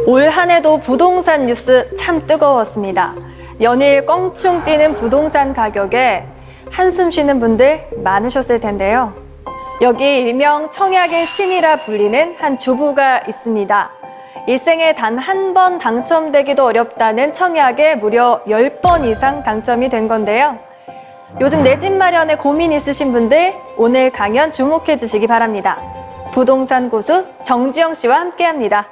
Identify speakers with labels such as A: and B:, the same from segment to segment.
A: 올 한 해도 부동산 뉴스 참 뜨거웠습니다. 연일 껑충 뛰는 부동산 가격에 한숨 쉬는 분들 많으셨을 텐데요. 여기 일명 청약의 신이라 불리는 한 주부가 있습니다. 일생에 단 한 번 당첨되기도 어렵다는 청약에 무려 10번 이상 당첨이 된 건데요. 요즘 내 집 마련에 고민 있으신 분들 오늘 강연 주목해 주시기 바랍니다. 부동산 고수 정지영 씨와 함께합니다.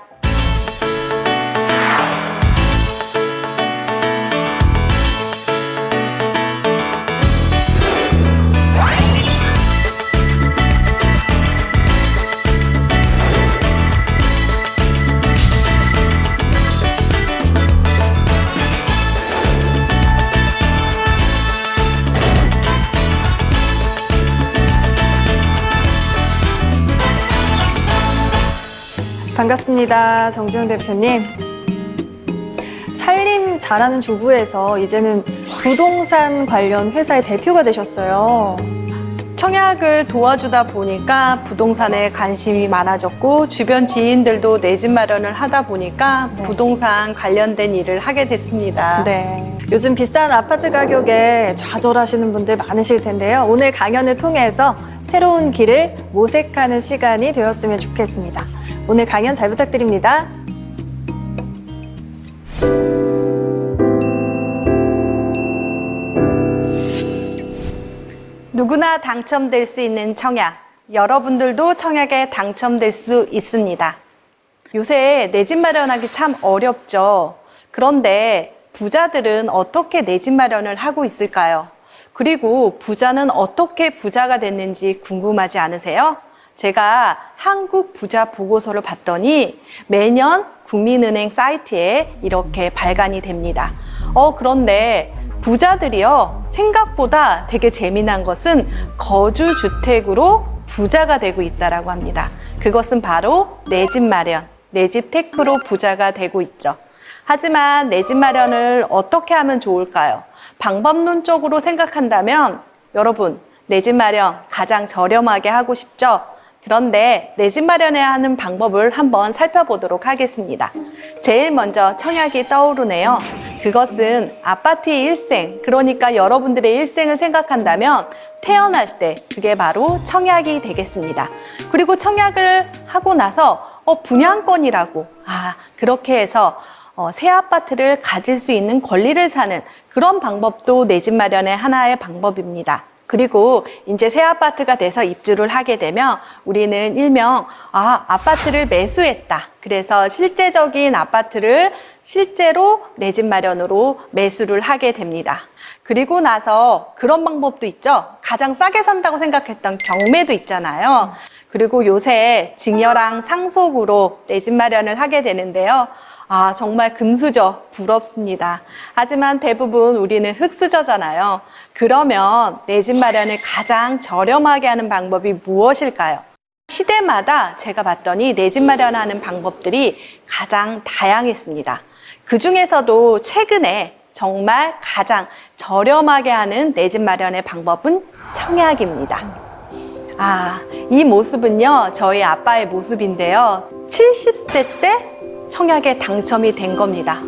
A: 반갑습니다. 정지영 대표님. 살림 잘하는 주부에서 이제는 부동산 관련 회사의 대표가 되셨어요.
B: 청약을 도와주다 보니까 부동산에 관심이 많아졌고 주변 지인들도 내 집 마련을 하다 보니까 부동산 관련된 일을 하게 됐습니다.
A: 네. 요즘 비싼 아파트 가격에 좌절하시는 분들 많으실 텐데요. 오늘 강연을 통해서 새로운 길을 모색하는 시간이 되었으면 좋겠습니다. 오늘 강연 잘 부탁드립니다.
B: 누구나 당첨될 수 있는 청약. 여러분들도 청약에 당첨될 수 있습니다. 요새 내 집 마련하기 참 어렵죠. 그런데 부자들은 어떻게 내 집 마련을 하고 있을까요? 그리고 부자는 어떻게 부자가 됐는지 궁금하지 않으세요? 제가 한국 부자 보고서를 봤더니 매년 국민은행 사이트에 이렇게 발간이 됩니다. 그런데 부자들이요, 생각보다 되게 재미난 것은 거주주택으로 부자가 되고 있다고 합니다. 그것은 바로 내 집 마련, 내 집 테크로 부자가 되고 있죠. 하지만 내 집 마련을 어떻게 하면 좋을까요? 방법론적으로 생각한다면 여러분, 내 집 마련 가장 저렴하게 하고 싶죠? 그런데 내 집 마련해야 하는 방법을 한번 살펴보도록 하겠습니다. 제일 먼저 청약이 떠오르네요. 그것은 아파트의 일생, 그러니까 여러분들의 일생을 생각한다면 태어날 때 그게 바로 청약이 되겠습니다. 그리고 청약을 하고 나서 분양권이라고 그렇게 해서 새 아파트를 가질 수 있는 권리를 사는 그런 방법도 내 집 마련의 하나의 방법입니다. 그리고 이제 새 아파트가 돼서 입주를 하게 되면 우리는 일명 아파트를 매수했다. 그래서 실제적인 아파트를 실제로 내 집 마련으로 매수를 하게 됩니다. 그리고 나서 그런 방법도 있죠. 가장 싸게 산다고 생각했던 경매도 있잖아요. 그리고 요새 증여랑 상속으로 내 집 마련을 하게 되는데요. 정말 금수저, 부럽습니다. 하지만 대부분 우리는 흙수저잖아요. 그러면 내 집 마련을 가장 저렴하게 하는 방법이 무엇일까요? 시대마다 제가 봤더니 내 집 마련하는 방법들이 가장 다양했습니다. 그 중에서도 최근에 정말 가장 저렴하게 하는 내 집 마련의 방법은 청약입니다. 이 모습은요, 저희 아빠의 모습인데요. 70세 때 청약에 당첨이 된 겁니다.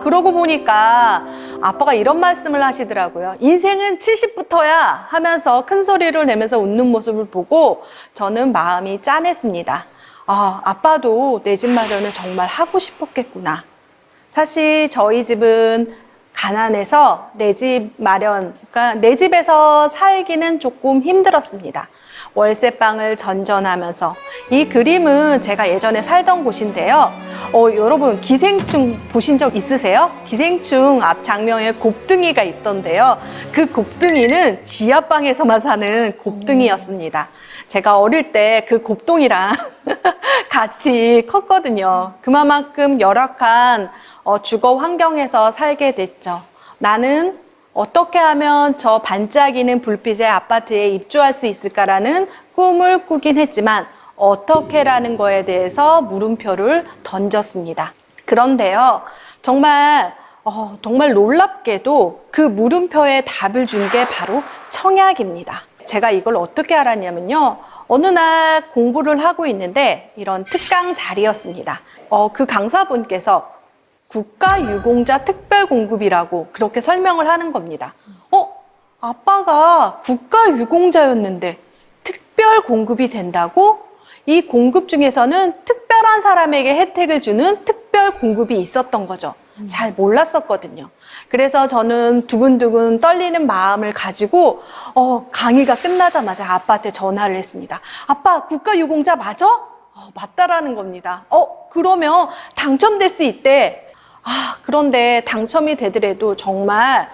B: 그러고 보니까 아빠가 이런 말씀을 하시더라고요. 인생은 70부터야 하면서 큰 소리를 내면서 웃는 모습을 보고 저는 마음이 짠했습니다. 아빠도 내 집 마련을 정말 하고 싶었겠구나. 사실 저희 집은 가난해서 내 집 마련, 그러니까 내 집에서 살기는 조금 힘들었습니다. 월세방을 전전하면서. 이 그림은 제가 예전에 살던 곳인데요. 여러분 기생충 보신 적 있으세요? 기생충 앞 장면에 곱등이가 있던데요. 그 곱등이는 지하방에서만 사는 곱등이였습니다. 제가 어릴 때 그 곱동이랑 같이 컸거든요. 그만큼 열악한 주거 환경에서 살게 됐죠. 나는 어떻게 하면 저 반짝이는 불빛의 아파트에 입주할 수 있을까라는 꿈을 꾸긴 했지만 어떻게라는 거에 대해서 물음표를 던졌습니다. 그런데요, 정말 놀랍게도 그 물음표에 답을 준 게 바로 청약입니다. 제가 이걸 어떻게 알았냐면요, 어느 날 공부를 하고 있는데 이런 특강 자리였습니다. 그 강사분께서 국가유공자 특별공급이라고 그렇게 설명을 하는 겁니다. 아빠가 국가유공자였는데 특별공급이 된다고? 이 공급 중에서는 특별한 사람에게 혜택을 주는 특별공급이 있었던 거죠. 잘 몰랐었거든요. 그래서 저는 두근두근 떨리는 마음을 가지고 강의가 끝나자마자 아빠한테 전화를 했습니다. 아빠, 국가유공자 맞아? 맞다라는 겁니다. 그러면 당첨될 수 있대. 그런데 당첨이 되더라도 정말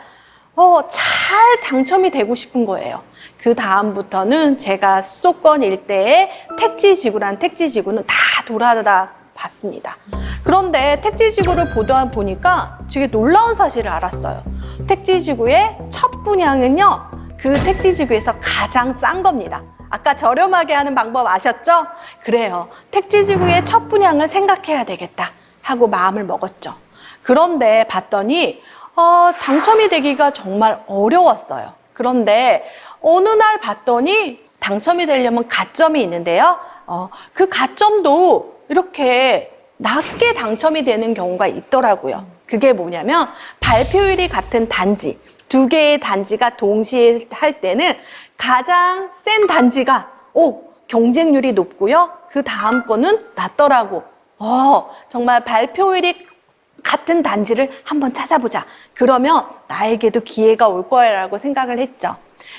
B: 잘 당첨이 되고 싶은 거예요. 그 다음부터는 제가 수도권 일대에 택지지구란 택지지구는 다 돌아다 봤습니다. 그런데 택지지구를 보다 보니까 되게 놀라운 사실을 알았어요. 택지지구의 첫 분양은요, 그 택지지구에서 가장 싼 겁니다. 아까 저렴하게 하는 방법 아셨죠? 그래요. 택지지구의 첫 분양을 생각해야 되겠다 하고 마음을 먹었죠. 그런데 봤더니 당첨이 되기가 정말 어려웠어요. 그런데 어느 날 봤더니 당첨이 되려면 가점이 있는데요. 그 가점도 이렇게 낮게 당첨이 되는 경우가 있더라고요. 그게 뭐냐면 발표율이 같은 단지, 두 개의 단지가 동시에 할 때는 가장 센 단지가 경쟁률이 높고요. 그 다음 거는 낮더라고. 정말 발표율이 같은 단지를 한번 찾아보자. 그러면 나에게도 기회가 올 거야라고 생각을 했죠.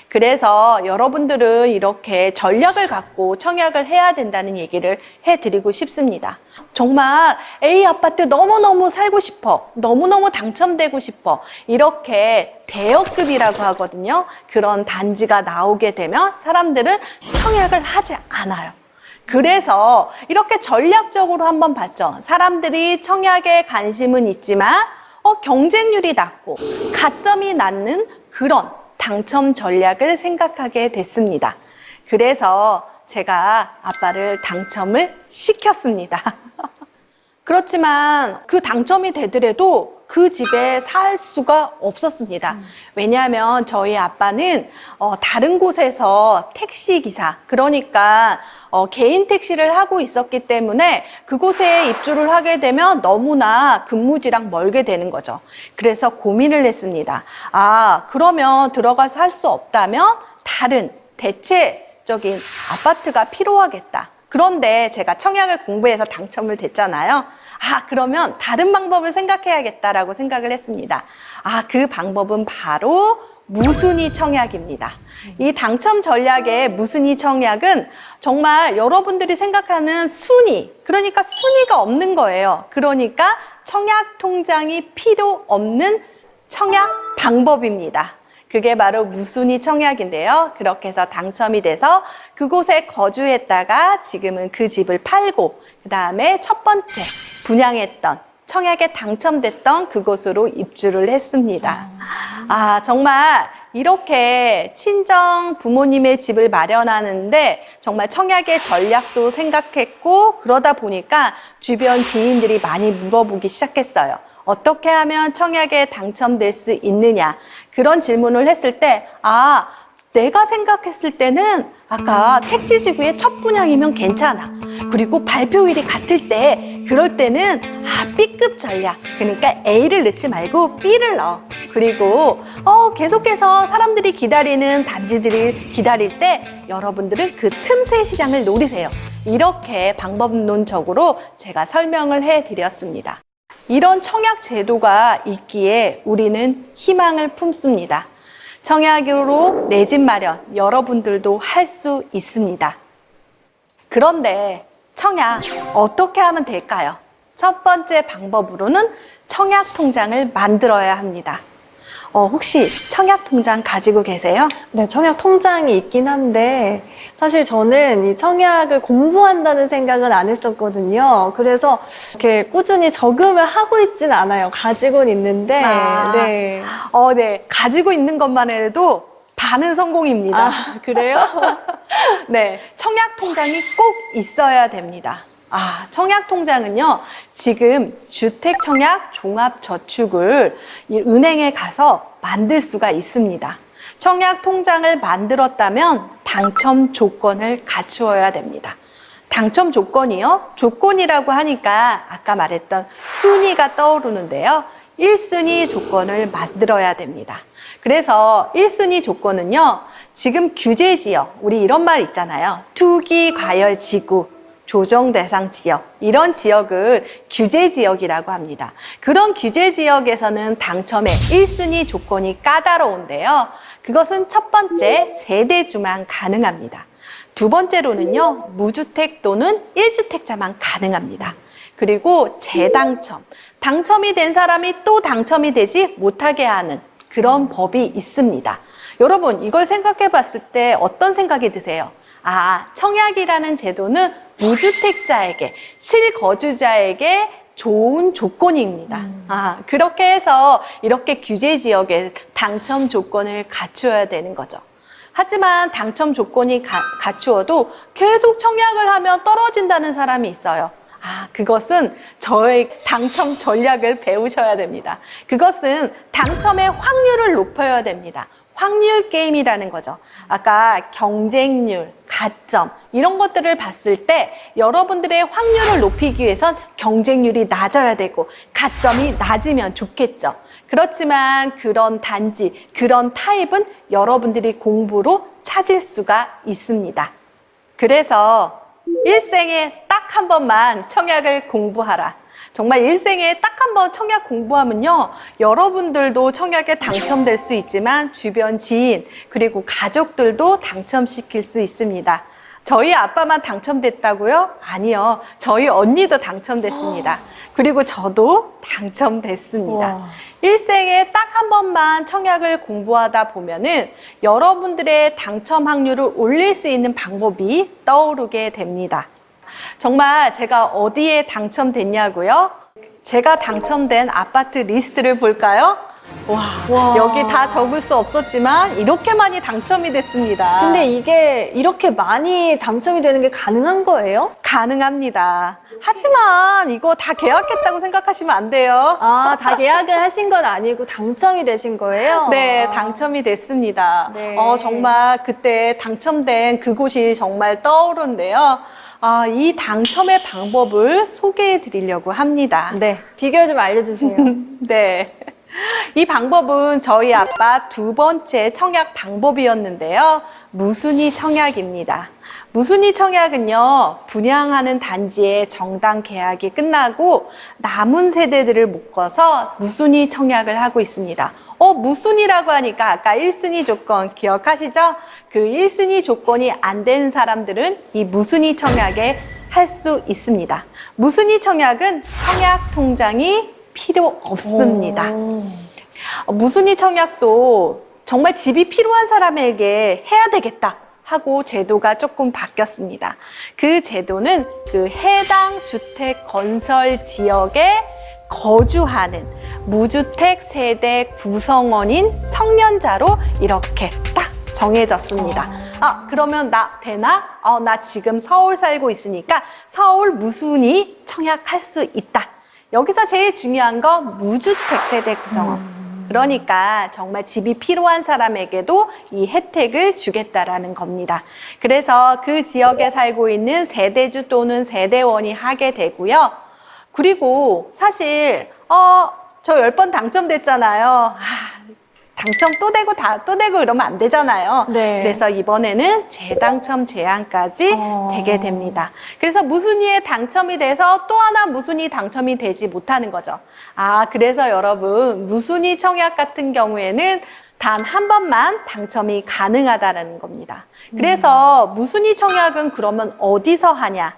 B: 그래서 여러분들은 이렇게 전략을 갖고 청약을 해야 된다는 얘기를 해드리고 싶습니다. 정말 A 아파트 너무너무 살고 싶어. 너무너무 당첨되고 싶어. 이렇게 대여급이라고 하거든요. 그런 단지가 나오게 되면 사람들은 청약을 하지 않아요. 그래서 이렇게 전략적으로 한번 봤죠. 사람들이 청약에 관심은 있지만 경쟁률이 낮고 가점이 낮는 그런 당첨 전략을 생각하게 됐습니다. 그래서 제가 아빠를 당첨을 시켰습니다. 그렇지만 그 당첨이 되더라도 그 집에 살 수가 없었습니다. 왜냐하면 저희 아빠는 다른 곳에서 택시기사, 그러니까 개인 택시를 하고 있었기 때문에 그곳에 입주를 하게 되면 너무나 근무지랑 멀게 되는 거죠. 그래서 고민을 했습니다. 그러면 들어가서 할 수 없다면 다른 대체적인 아파트가 필요하겠다. 그런데 제가 청약을 공부해서 당첨을 됐잖아요. 그러면 다른 방법을 생각해야겠다라고 생각을 했습니다. 그 방법은 바로 무순위 청약입니다. 이 당첨 전략의 무순위 청약은 정말 여러분들이 생각하는 순위, 그러니까 순위가 없는 거예요. 그러니까 청약 통장이 필요 없는 청약 방법입니다. 그게 바로 무순위 청약인데요. 그렇게 해서 당첨이 돼서 그곳에 거주했다가 지금은 그 집을 팔고 그 다음에 첫 번째 분양했던 청약에 당첨됐던 그곳으로 입주를 했습니다. 정말 이렇게 친정 부모님의 집을 마련하는데 정말 청약의 전략도 생각했고 그러다 보니까 주변 지인들이 많이 물어보기 시작했어요. 어떻게 하면 청약에 당첨될 수 있느냐? 그런 질문을 했을 때, 내가 생각했을 때는 아까 택지지구의 첫 분양이면 괜찮아. 그리고 발표율이 같을 때, 그럴 때는 B급 전략. 그러니까 A를 넣지 말고 B를 넣어. 그리고 계속해서 사람들이 기다리는 단지들이 기다릴 때 여러분들은 그 틈새 시장을 노리세요. 이렇게 방법론적으로 제가 설명을 해드렸습니다. 이런 청약 제도가 있기에 우리는 희망을 품습니다. 청약으로 내 집 마련 여러분들도 할 수 있습니다. 그런데 청약 어떻게 하면 될까요? 첫 번째 방법으로는 청약 통장을 만들어야 합니다. 혹시 청약 통장 가지고 계세요?
A: 네, 청약 통장이 있긴 한데 사실 저는 이 청약을 공부한다는 생각은 안 했었거든요. 그래서 이렇게 꾸준히 적응을 하고 있진 않아요. 가지고는 있는데. 네.
B: 네. 가지고 있는 것만 해도 반은 성공입니다.
A: 그래요?
B: 네. 청약 통장이 꼭 있어야 됩니다. 청약 통장은요, 지금 주택청약 종합저축을 은행에 가서 만들 수가 있습니다. 청약 통장을 만들었다면 당첨 조건을 갖추어야 됩니다. 당첨 조건이요? 조건이라고 하니까 아까 말했던 순위가 떠오르는데요. 1순위 조건을 만들어야 됩니다. 그래서 1순위 조건은요, 지금 규제 지역, 우리 이런 말 있잖아요. 투기 과열 지구, 조정 대상 지역, 이런 지역을 규제 지역이라고 합니다. 그런 규제 지역에서는 당첨의 1순위 조건이 까다로운데요. 그것은 첫 번째, 세대주만 가능합니다. 두 번째로는요, 무주택 또는 1주택자만 가능합니다. 그리고 재당첨, 당첨이 된 사람이 또 당첨이 되지 못하게 하는 그런 법이 있습니다. 여러분, 이걸 생각해 봤을 때 어떤 생각이 드세요? 아, 청약이라는 제도는 무주택자에게, 실거주자에게 좋은 조건입니다. 아, 그렇게 해서 이렇게 규제 지역에 당첨 조건을 갖추어야 되는 거죠. 하지만 당첨 조건이 갖추어도 계속 청약을 하면 떨어진다는 사람이 있어요. 아, 그것은 저의 당첨 전략을 배우셔야 됩니다. 그것은 당첨의 확률을 높여야 됩니다. 확률 게임이라는 거죠. 아까 경쟁률, 가점 이런 것들을 봤을 때 여러분들의 확률을 높이기 위해선 경쟁률이 낮아야 되고 가점이 낮으면 좋겠죠. 그렇지만 그런 단지, 그런 타입은 여러분들이 공부로 찾을 수가 있습니다. 그래서 일생에 딱 한 번만 청약을 공부하라. 정말 일생에 딱 한 번 청약 공부하면요, 여러분들도 청약에 당첨될 수 있지만 주변 지인 그리고 가족들도 당첨시킬 수 있습니다. 저희 아빠만 당첨됐다고요? 아니요, 저희 언니도 당첨됐습니다. 그리고 저도 당첨됐습니다.
A: 우와.
B: 일생에 딱 한 번만 청약을 공부하다 보면은 여러분들의 당첨 확률을 올릴 수 있는 방법이 떠오르게 됩니다. 정말 제가 어디에 당첨됐냐고요? 제가 당첨된 아파트 리스트를 볼까요? 와, 여기 다 적을 수 없었지만 이렇게 많이 당첨이 됐습니다.
A: 근데 이게 이렇게 많이 당첨이 되는 게 가능한 거예요?
B: 가능합니다. 하지만 이거 다 계약했다고 생각하시면 안 돼요.
A: 아, 다 계약을 하신 건 아니고 당첨이 되신 거예요?
B: 네,
A: 아.
B: 당첨이 됐습니다.
A: 네.
B: 정말 그때 당첨된 그곳이 정말 떠오르는데요. 아, 이 당첨의 방법을 소개해 드리려고 합니다.
A: 네, 비결 좀 알려주세요.
B: 네. 이 방법은 저희 아빠 두 번째 청약 방법이었는데요. 무순위 청약입니다. 무순위 청약은요, 분양하는 단지의 정당 계약이 끝나고 남은 세대들을 묶어서 무순위 청약을 하고 있습니다. 무순위라고 하니까 아까 1순위 조건 기억하시죠? 그 1순위 조건이 안 된 사람들은 이 무순위 청약에 할 수 있습니다. 무순위 청약은 청약 통장이 필요 없습니다. 무순위 청약도 정말 집이 필요한 사람에게 해야 되겠다 하고 제도가 조금 바뀌었습니다. 그 제도는 그 해당 주택 건설 지역에 거주하는 무주택 세대 구성원인 성년자로 이렇게 딱 정해졌습니다. 아, 그러면 나 되나? 나 지금 서울 살고 있으니까 서울 무순위 청약할 수 있다. 여기서 제일 중요한 건 무주택 세대 구성원. 그러니까 정말 집이 필요한 사람에게도 이 혜택을 주겠다라는 겁니다. 그래서 그 지역에 살고 있는 세대주 또는 세대원이 하게 되고요. 그리고 사실 저 10번 당첨됐잖아요. 당첨 또 되고 또 되고 이러면 안 되잖아요.
A: 네.
B: 그래서 이번에는 재당첨 제한까지 되게 됩니다. 그래서 무순위에 당첨이 돼서 또 하나 무순위 당첨이 되지 못하는 거죠. 그래서 여러분 무순위 청약 같은 경우에는 단 한 번만 당첨이 가능하다는 겁니다. 그래서 무순위 청약은 그러면 어디서 하냐?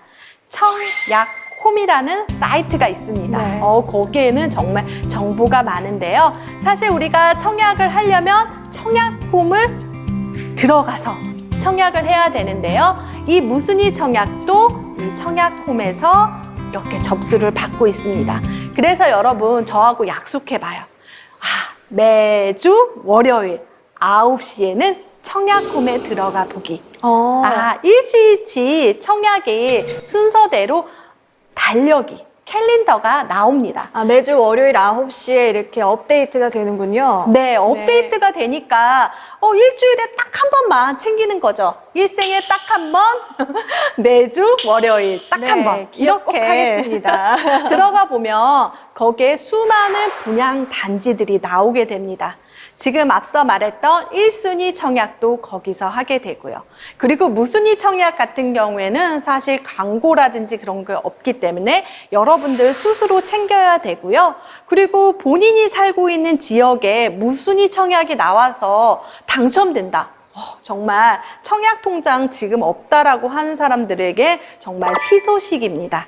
B: 청약홈이라는 사이트가 있습니다.
A: 네.
B: 거기에는 정말 정보가 많은데요. 사실 우리가 청약을 하려면 청약홈을 들어가서 청약을 해야 되는데요. 이 무순위 청약도 이 청약홈에서 이렇게 접수를 받고 있습니다. 그래서 여러분 저하고 약속해봐요. 매주 월요일 9시에는 청약홈에 들어가 보기. 일주일치 청약이 순서대로 달력이 캘린더가 나옵니다.
A: 아, 매주 월요일 9시에 이렇게 업데이트가 되는군요.
B: 네, 업데이트가 되니까 일주일에 딱 한 번만 챙기는 거죠. 일생에 딱 한 번, 매주 월요일 딱 한 번.
A: 기억 꼭 하겠습니다.
B: 들어가 보면 거기에 수많은 분양 단지들이 나오게 됩니다. 지금 앞서 말했던 1순위 청약도 거기서 하게 되고요. 그리고 무순위 청약 같은 경우에는 사실 광고라든지 그런 게 없기 때문에 여러분들 스스로 챙겨야 되고요. 그리고 본인이 살고 있는 지역에 무순위 청약이 나와서 당첨된다. 정말 청약 통장 지금 없다라고 하는 사람들에게 정말 희소식입니다.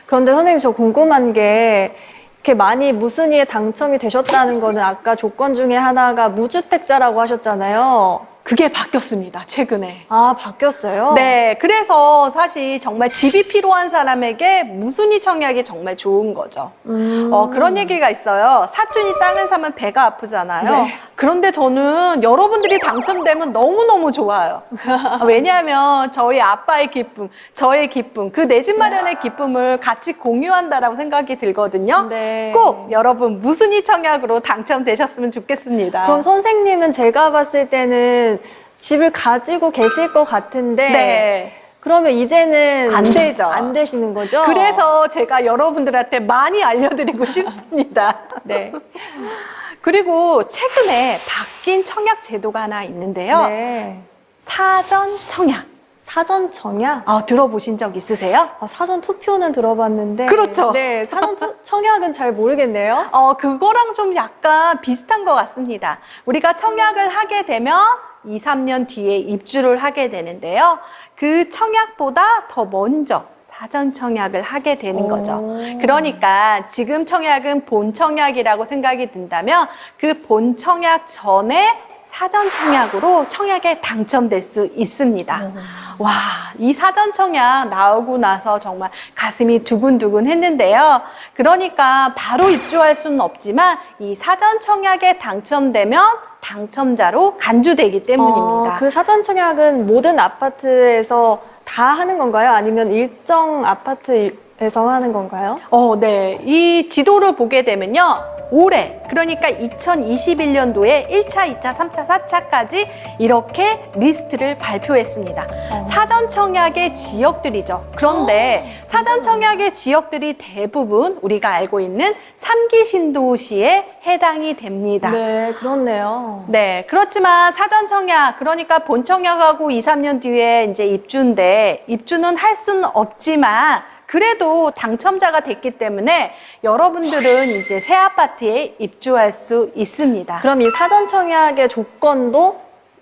A: 그런데 선생님, 저 궁금한 게 이렇게 많이 무순위에 당첨이 되셨다는 거는 아까 조건 중에 하나가 무주택자라고 하셨잖아요.
B: 그게 바뀌었습니다, 최근에.
A: 아, 바뀌었어요?
B: 네, 그래서 사실 정말 집이 필요한 사람에게 무순위 청약이 정말 좋은 거죠. 그런 얘기가 있어요. 사촌이 땅을 사면 배가 아프잖아요.
A: 네.
B: 그런데 저는 여러분들이 당첨되면 너무너무 좋아요. 왜냐하면 저희 아빠의 기쁨, 저의 기쁨, 그 내 집 마련의 기쁨을 같이 공유한다라고 생각이 들거든요.
A: 네.
B: 꼭 여러분 무순위 청약으로 당첨되셨으면 좋겠습니다.
A: 그럼 선생님은 제가 봤을 때는 집을 가지고 계실 것 같은데
B: 네.
A: 그러면 이제는
B: 안 되죠.
A: 안 되시는 거죠?
B: 그래서 제가 여러분들한테 많이 알려드리고 싶습니다.
A: 네.
B: 그리고 최근에 바뀐 청약 제도가 하나 있는데요.
A: 네.
B: 사전 청약.
A: 사전 청약?
B: 들어보신 적 있으세요?
A: 사전 투표는 들어봤는데.
B: 그렇죠.
A: 네, 사전 청약은 잘 모르겠네요.
B: 그거랑 좀 약간 비슷한 것 같습니다. 우리가 청약을 하게 되면 2, 3년 뒤에 입주를 하게 되는데요. 그 청약보다 더 먼저 사전 청약을 하게 되는 거죠. 그러니까 지금 청약은 본 청약이라고 생각이 든다면 그 본 청약 전에 사전 청약으로 청약에 당첨될 수 있습니다. 와, 이 사전 청약 나오고 나서 정말 가슴이 두근두근 했는데요. 그러니까 바로 입주할 수는 없지만 이 사전 청약에 당첨되면 당첨자로 간주되기 때문입니다.
A: 그 사전 청약은 모든 아파트에서 다 하는 건가요? 아니면 일정 아파트에서 하는 건가요?
B: 네. 이 지도를 보게 되면요. 올해, 그러니까 2021년도에 1차, 2차, 3차, 4차까지 이렇게 리스트를 발표했습니다. 사전 청약의 지역들이죠. 그런데 사전 청약의 지역들이 대부분 우리가 알고 있는 3기 신도시에 해당이 됩니다.
A: 네, 그렇네요.
B: 네, 그렇지만 사전 청약, 그러니까 본 청약하고 2, 3년 뒤에 이제 입주인데 입주는 할 수는 없지만 그래도 당첨자가 됐기 때문에 여러분들은 이제 새 아파트에 입주할 수 있습니다.
A: 그럼 이 사전 청약의 조건도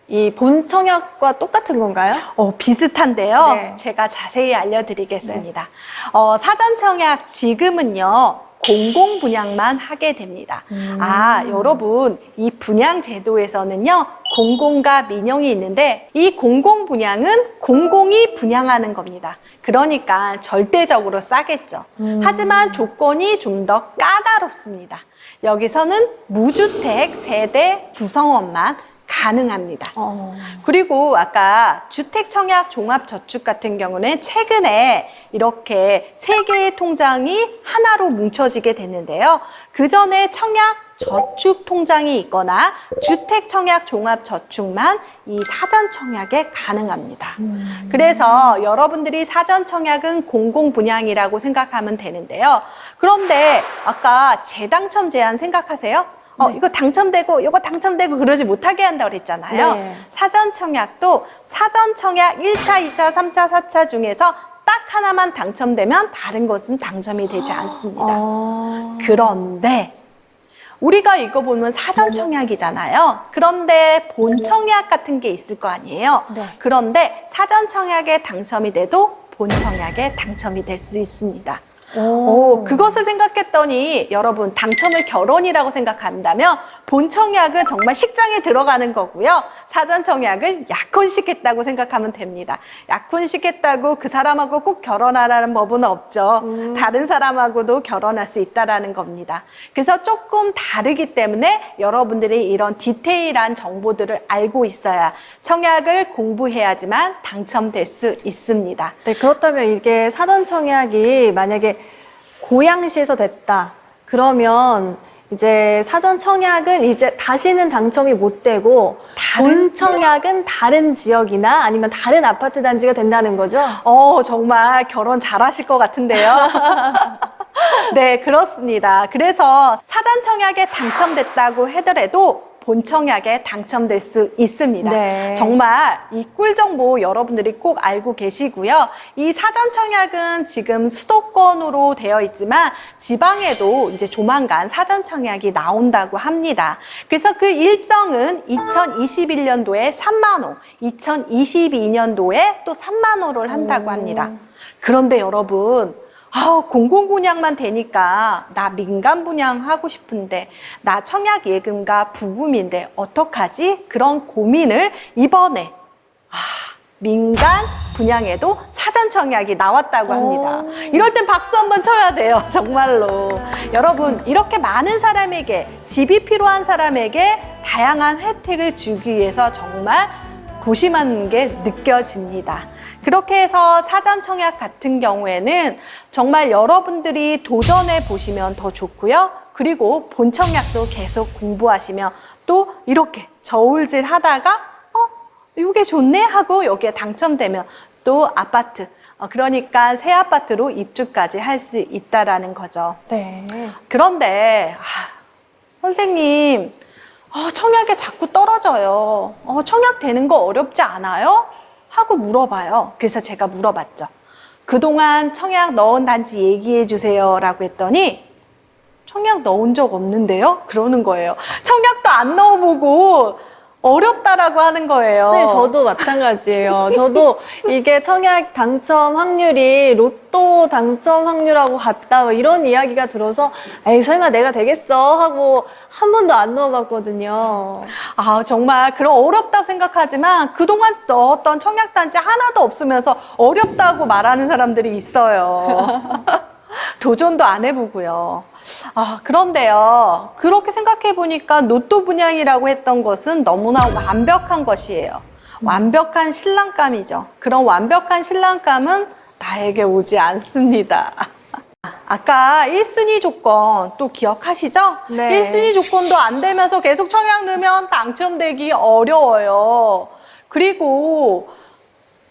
A: 이 본 청약과 똑같은 건가요?
B: 비슷한데요.
A: 네.
B: 제가 자세히 알려드리겠습니다. 사전 청약 지금은요. 공공 분양만 하게 됩니다. 여러분, 이 분양 제도에서는요, 공공과 민영이 있는데, 이 공공 분양은 공공이 분양하는 겁니다. 그러니까 절대적으로 싸겠죠. 하지만 조건이 좀 더 까다롭습니다. 여기서는 무주택 세대 구성원만 가능합니다. 그리고 아까 주택청약 종합저축 같은 경우는 최근에 이렇게 세 개의 통장이 하나로 뭉쳐지게 됐는데요. 그 전에 청약 저축 통장이 있거나 주택청약 종합저축만 이 사전 청약에 가능합니다. 그래서 여러분들이 사전 청약은 공공 분양이라고 생각하면 되는데요. 그런데 아까 재당첨 제한 생각하세요? 이거 당첨되고 이거 당첨되고 그러지 못하게 한다고 그랬잖아요.
A: 네.
B: 사전 청약도 사전 청약 1차, 2차, 3차, 4차 중에서 딱 하나만 당첨되면 다른 것은 당첨이 되지 않습니다. 그런데 우리가 이거 보면 사전 청약이잖아요. 그런데 본 청약 같은 게 있을 거 아니에요.
A: 네.
B: 그런데 사전 청약에 당첨이 돼도 본 청약에 당첨이 될 수 있습니다. 그것을 생각했더니 여러분 당첨을 결혼이라고 생각한다면 본 청약은 정말 식장에 들어가는 거고요. 사전 청약은 약혼식 했다고 생각하면 됩니다. 약혼식 했다고 그 사람하고 꼭 결혼하라는 법은 없죠. 다른 사람하고도 결혼할 수 있다라는 겁니다. 그래서 조금 다르기 때문에 여러분들이 이런 디테일한 정보들을 알고 있어야 청약을 공부해야지만 당첨될 수 있습니다.
A: 네, 그렇다면 이게 사전 청약이 만약에 고양시에서 됐다. 그러면 이제 사전 청약은 이제 다시는 당첨이 못 되고 본 청약은 다른 지역이나 아니면 다른 아파트 단지가 된다는 거죠?
B: 정말 결혼 잘하실 것 같은데요. 네, 그렇습니다. 그래서 사전 청약에 당첨됐다고 하더라도 본 청약에 당첨될 수 있습니다.
A: 네.
B: 정말 이 꿀 정보 여러분들이 꼭 알고 계시고요. 이 사전 청약은 지금 수도권으로 되어 있지만 지방에도 이제 조만간 사전 청약이 나온다고 합니다. 그래서 그 일정은 2021년도에 3만 호, 2022년도에 또 3만 호를 한다고 합니다. 그런데 여러분, 공공 분양만 되니까 나 민간 분양하고 싶은데 나 청약 예금과 부금인데 어떡하지? 그런 고민을 이번에 민간 분양에도 사전 청약이 나왔다고 합니다. 이럴 땐 박수 한번 쳐야 돼요. 정말로. 여러분, 이렇게 많은 사람에게, 집이 필요한 사람에게 다양한 혜택을 주기 위해서 정말 고심하는 게 느껴집니다. 그렇게 해서 사전 청약 같은 경우에는 정말 여러분들이 도전해 보시면 더 좋고요. 그리고 본 청약도 계속 공부하시면 또 이렇게 저울질 하다가 이게 좋네 하고 여기에 당첨되면 또 아파트, 그러니까 새 아파트로 입주까지 할 수 있다라는 거죠.
A: 네.
B: 그런데 선생님, 청약에 자꾸 떨어져요. 청약 되는 거 어렵지 않아요? 하고 물어봐요. 그래서 제가 물어봤죠. 그동안 청약 넣은 단지 얘기해 주세요 라고 했더니 청약 넣은 적 없는데요? 그러는 거예요. 청약도 안 넣어보고 어렵다라고 하는 거예요.
A: 네, 저도 마찬가지예요. 저도 이게 청약 당첨 확률이 로또 당첨 확률하고 같다 이런 이야기가 들어서 에이 설마 내가 되겠어 하고 한 번도 안 넣어봤거든요.
B: 정말 그런 어렵다고 생각하지만 그동안 넣었던 청약단지 하나도 없으면서 어렵다고 말하는 사람들이 있어요. 도전도 안 해보고요. 그런데요, 그렇게 생각해 보니까 로또 분양이라고 했던 것은 너무나 완벽한 것이에요. 완벽한 신랑감이죠. 그런 완벽한 신랑감은 나에게 오지 않습니다. 아까 1순위 조건 또 기억하시죠?
A: 네.
B: 1순위 조건도 안 되면서 계속 청약 넣으면 당첨되기 어려워요. 그리고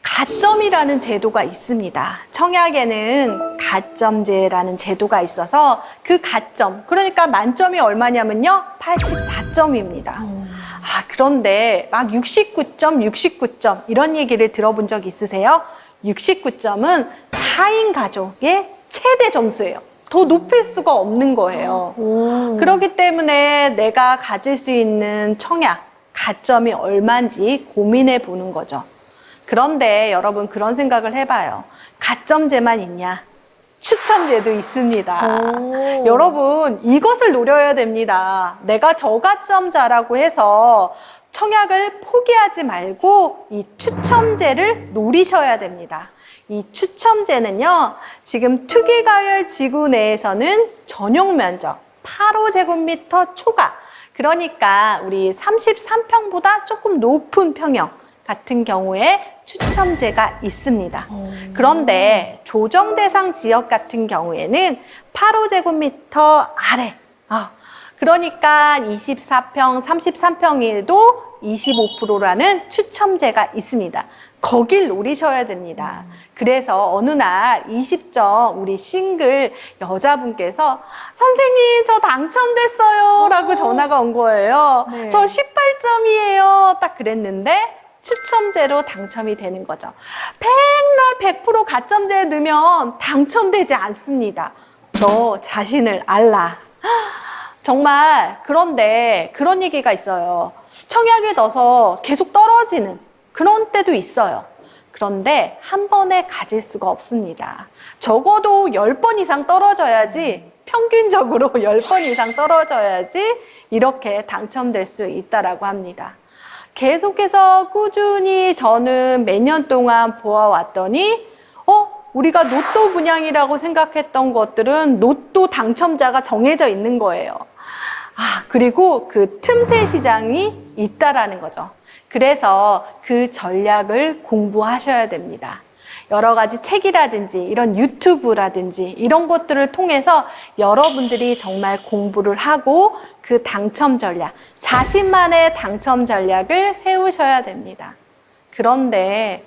B: 가점이라는 제도가 있습니다. 청약에는 가점제라는 제도가 있어서 그 가점, 그러니까 만점이 얼마냐면요, 84점입니다. 그런데 막 69점 이런 얘기를 들어본 적 있으세요? 69점은 4인 가족의 최대 점수예요. 더 높일 수가 없는 거예요. 그렇기 때문에 내가 가질 수 있는 청약, 가점이 얼마인지 고민해 보는 거죠. 그런데 여러분 그런 생각을 해봐요. 가점제만 있냐? 추첨제도 있습니다. 여러분 이것을 노려야 됩니다. 내가 저가점자라고 해서 청약을 포기하지 말고 이 추첨제를 노리셔야 됩니다. 이 추첨제는요, 지금 투기과열 지구 내에서는 전용 면적 8호제곱미터 초과, 그러니까 우리 33평보다 조금 높은 평형 같은 경우에 추첨제가 있습니다. 그런데 조정 대상 지역 같은 경우에는 8호제곱미터 아래, 그러니까 24평, 33평에도 25%라는 추첨제가 있습니다. 거길 노리셔야 됩니다. 그래서 어느 날 20점 우리 싱글 여자분께서 선생님 저 당첨됐어요 라고 전화가 온 거예요.
A: 네.
B: 저 18점이에요 딱 그랬는데 추첨제로 당첨이 되는 거죠. 백날 100% 가점제에 넣으면 당첨되지 않습니다. 너 자신을 알라. 정말 그런데 그런 얘기가 있어요. 청약에 넣어서 계속 떨어지는 그런 때도 있어요. 그런데 한 번에 가질 수가 없습니다. 적어도 10번 이상 떨어져야지, 평균적으로 10번 이상 떨어져야지 이렇게 당첨될 수 있다라고 합니다. 계속해서 꾸준히 저는 몇 년 동안 보아왔더니 우리가 로또 분양이라고 생각했던 것들은 로또 당첨자가 정해져 있는 거예요. 그리고 그 틈새 시장이 있다라는 거죠. 그래서 그 전략을 공부하셔야 됩니다. 여러 가지 책이라든지 이런 유튜브라든지 이런 것들을 통해서 여러분들이 정말 공부를 하고 그 당첨 전략, 자신만의 당첨 전략을 세우셔야 됩니다. 그런데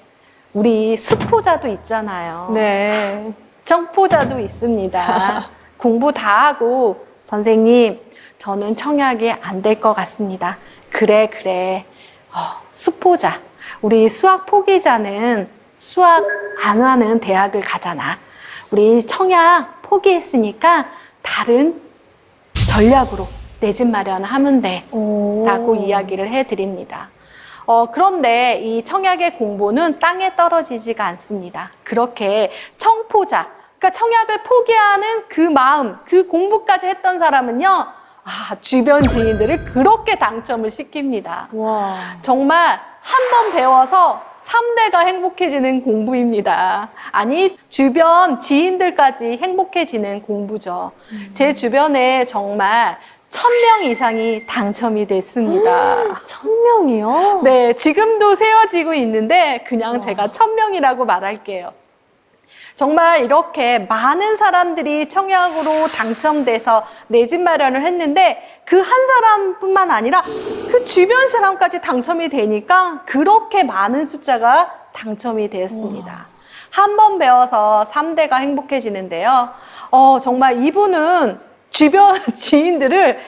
B: 우리 수포자도 있잖아요.
A: 네.
B: 청포자도 있습니다. 공부 다 하고 선생님, 저는 청약이 안 될 것 같습니다. 그래. 수포자. 우리 수학 포기자는 수학 안 하는 대학을 가잖아. 우리 청약 포기했으니까 다른 전략으로 내 집 마련하면 돼. 라고 이야기를 해드립니다. 그런데 이 청약의 공보는 땅에 떨어지지가 않습니다. 그렇게 청포자, 그러니까 청약을 포기하는 그 마음, 그 공부까지 했던 사람은요, 주변 지인들을 그렇게 당첨을 시킵니다.
A: 와.
B: 정말 한 번 배워서 3대가 행복해지는 공부입니다. 아니, 주변 지인들까지 행복해지는 공부죠. 제 주변에 정말 1000명 이상이 당첨이 됐습니다.
A: 1000명이요?
B: 네, 지금도 세워지고 있는데 그냥 제가 1000명이라고 말할게요. 정말 이렇게 많은 사람들이 청약으로 당첨돼서 내 집 마련을 했는데 그 한 사람뿐만 아니라 그 주변 사람까지 당첨이 되니까 그렇게 많은 숫자가 당첨이 되었습니다. 한 번 배워서 3대가 행복해지는데요. 정말 이분은 주변 지인들을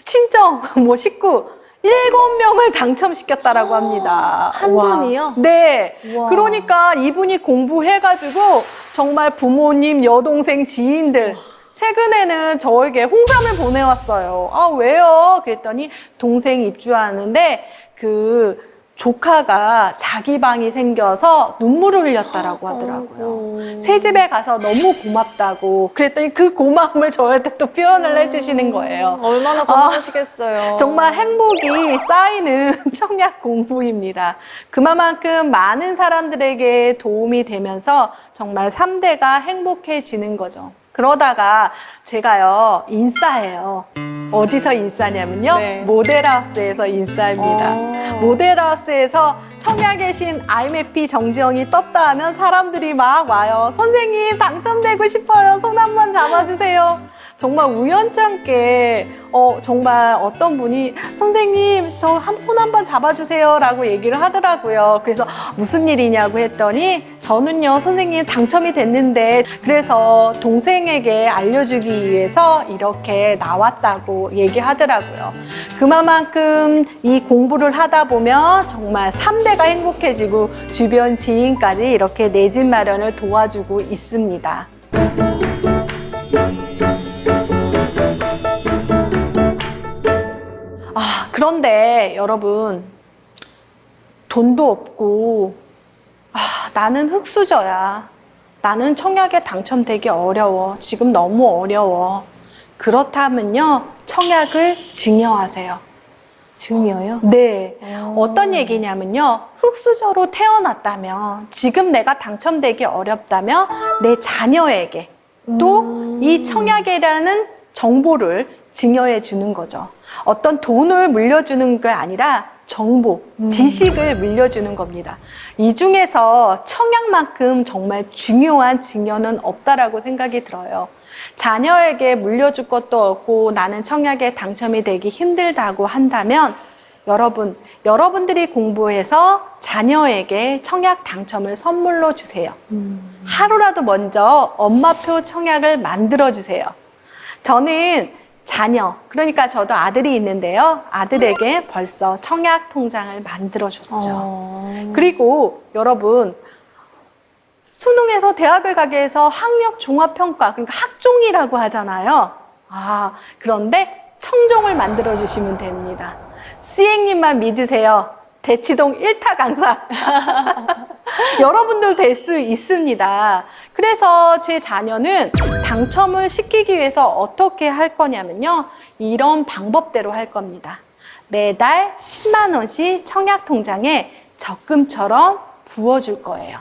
B: 친정, 식구 7명을 당첨시켰다라고 합니다.
A: 한
B: 와.
A: 분이요?
B: 네.
A: 와.
B: 그러니까 이분이 공부해가지고 정말 부모님, 여동생, 지인들 최근에는 저에게 홍삼을 보내왔어요. 왜요? 그랬더니 동생 입주하는데 그 조카가 자기 방이 생겨서 눈물을 흘렸다라고 하더라고요. 새 집에 가서 너무 고맙다고. 그랬더니 그 고마움을 저한테 또 표현을 해주시는 거예요.
A: 얼마나 고마우시겠어요.
B: 정말 행복이 쌓이는 청약 공부입니다. 그만큼 많은 사람들에게 도움이 되면서 정말 3대가 행복해지는 거죠. 그러다가 제가요, 인싸예요. 어디서 인싸냐면요,
A: 네.
B: 모델하우스에서 인싸입니다. 모델하우스에서 청약의 신 IMFP 정지영이 떴다 하면 사람들이 막 와요. 선생님 당첨되고 싶어요. 손 한번 잡아주세요. 정말 우연찮게 정말 어떤 분이 선생님 저 손 한번 잡아주세요 라고 얘기를 하더라고요. 그래서 무슨 일이냐고 했더니 저는요 선생님 당첨이 됐는데 그래서 동생에게 알려주기 위해서 이렇게 나왔다고 얘기하더라고요. 그만큼 이 공부를 하다 보면 정말 3대가 행복해지고 주변 지인까지 이렇게 내 집 마련을 도와주고 있습니다. 그런데 여러분, 돈도 없고 나는 흙수저야. 나는 청약에 당첨되기 어려워. 지금 너무 어려워. 그렇다면요, 청약을 증여하세요.
A: 증여요?
B: 네. 어떤 얘기냐면요, 흙수저로 태어났다면, 지금 내가 당첨되기 어렵다면 내 자녀에게 또 이 청약이라는 정보를 증여해 주는 거죠. 어떤 돈을 물려주는 게 아니라 정보, 지식을 물려주는 겁니다. 이 중에서 청약만큼 정말 중요한 증여는 없다라고 생각이 들어요. 자녀에게 물려줄 것도 없고 나는 청약에 당첨이 되기 힘들다고 한다면 여러분들이 공부해서 자녀에게 청약 당첨을 선물로 주세요. 하루라도 먼저 엄마표 청약을 만들어 주세요. 저는 자녀, 그러니까 저도 아들이 있는데요. 아들에게 벌써 청약 통장을 만들어 줬죠. 그리고 여러분, 수능에서 대학을 가게 해서 학력 종합평가, 그러니까 학종이라고 하잖아요. 그런데 청종을 만들어 주시면 됩니다. 씨행님만 믿으세요. 대치동 1타 강사. 여러분들 될 수 있습니다. 그래서 제 자녀는 당첨을 시키기 위해서 어떻게 할 거냐면요. 이런 방법대로 할 겁니다. 매달 10만 원씩 청약통장에 적금처럼 부어줄 거예요.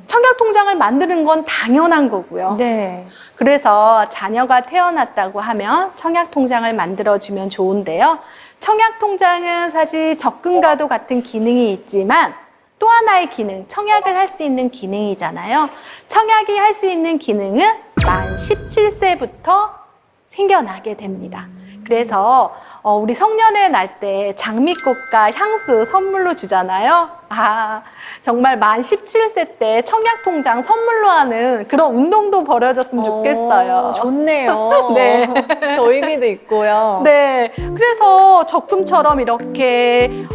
B: 청약통장을 만드는 건 당연한 거고요.
A: 네.
B: 그래서 자녀가 태어났다고 하면 청약통장을 만들어주면 좋은데요. 청약통장은 사실 적금과도 같은 기능이 있지만 또 하나의 기능, 청약을 할 수 있는 기능이잖아요. 청약이 할 수 있는 기능은 만 17세부터 생겨나게 됩니다. 그래서 우리 성년회 날 때 장미꽃과 향수 선물로 주잖아요. 정말 만 17세 때 청약통장 선물로 하는 그런 운동도 벌어졌으면 좋겠어요.
A: 좋네요.
B: 네.
A: 더 의미도 있고요.
B: 네, 그래서 적금처럼 이렇게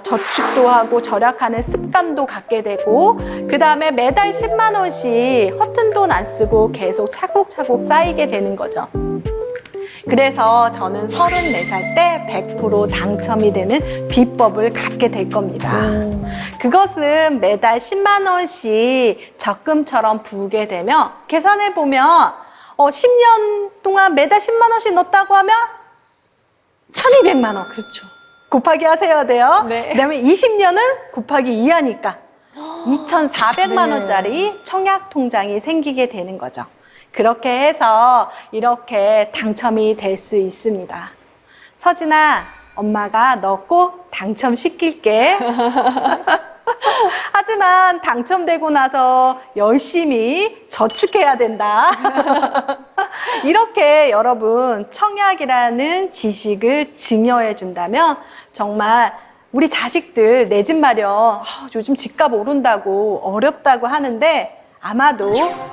B: 저축도 하고 절약하는 습관도 갖게 되고, 그 다음에 매달 10만 원씩 허튼 돈 안 쓰고 계속 차곡차곡 쌓이게 되는 거죠. 그래서 저는 34살 때 100% 당첨이 되는 비법을 갖게 될 겁니다. 그것은 매달 10만 원씩 적금처럼 부으게 되면, 계산해 보면 10년 동안 매달 10만 원씩 넣었다고 하면 1200만 원.
A: 그렇죠.
B: 곱하기 하셔야 돼요.
A: 네.
B: 그다음에 20년은 곱하기 2하니까 2,400만 원짜리 청약 통장이 생기게 되는 거죠. 그렇게 해서 이렇게 당첨이 될 수 있습니다. 서진아, 엄마가 너 꼭 당첨시킬게. 하지만 당첨되고 나서 열심히 저축해야 된다. 이렇게 여러분 청약이라는 지식을 증여해 준다면 정말 우리 자식들 내 집 마련 요즘 집값 오른다고 어렵다고 하는데 아마도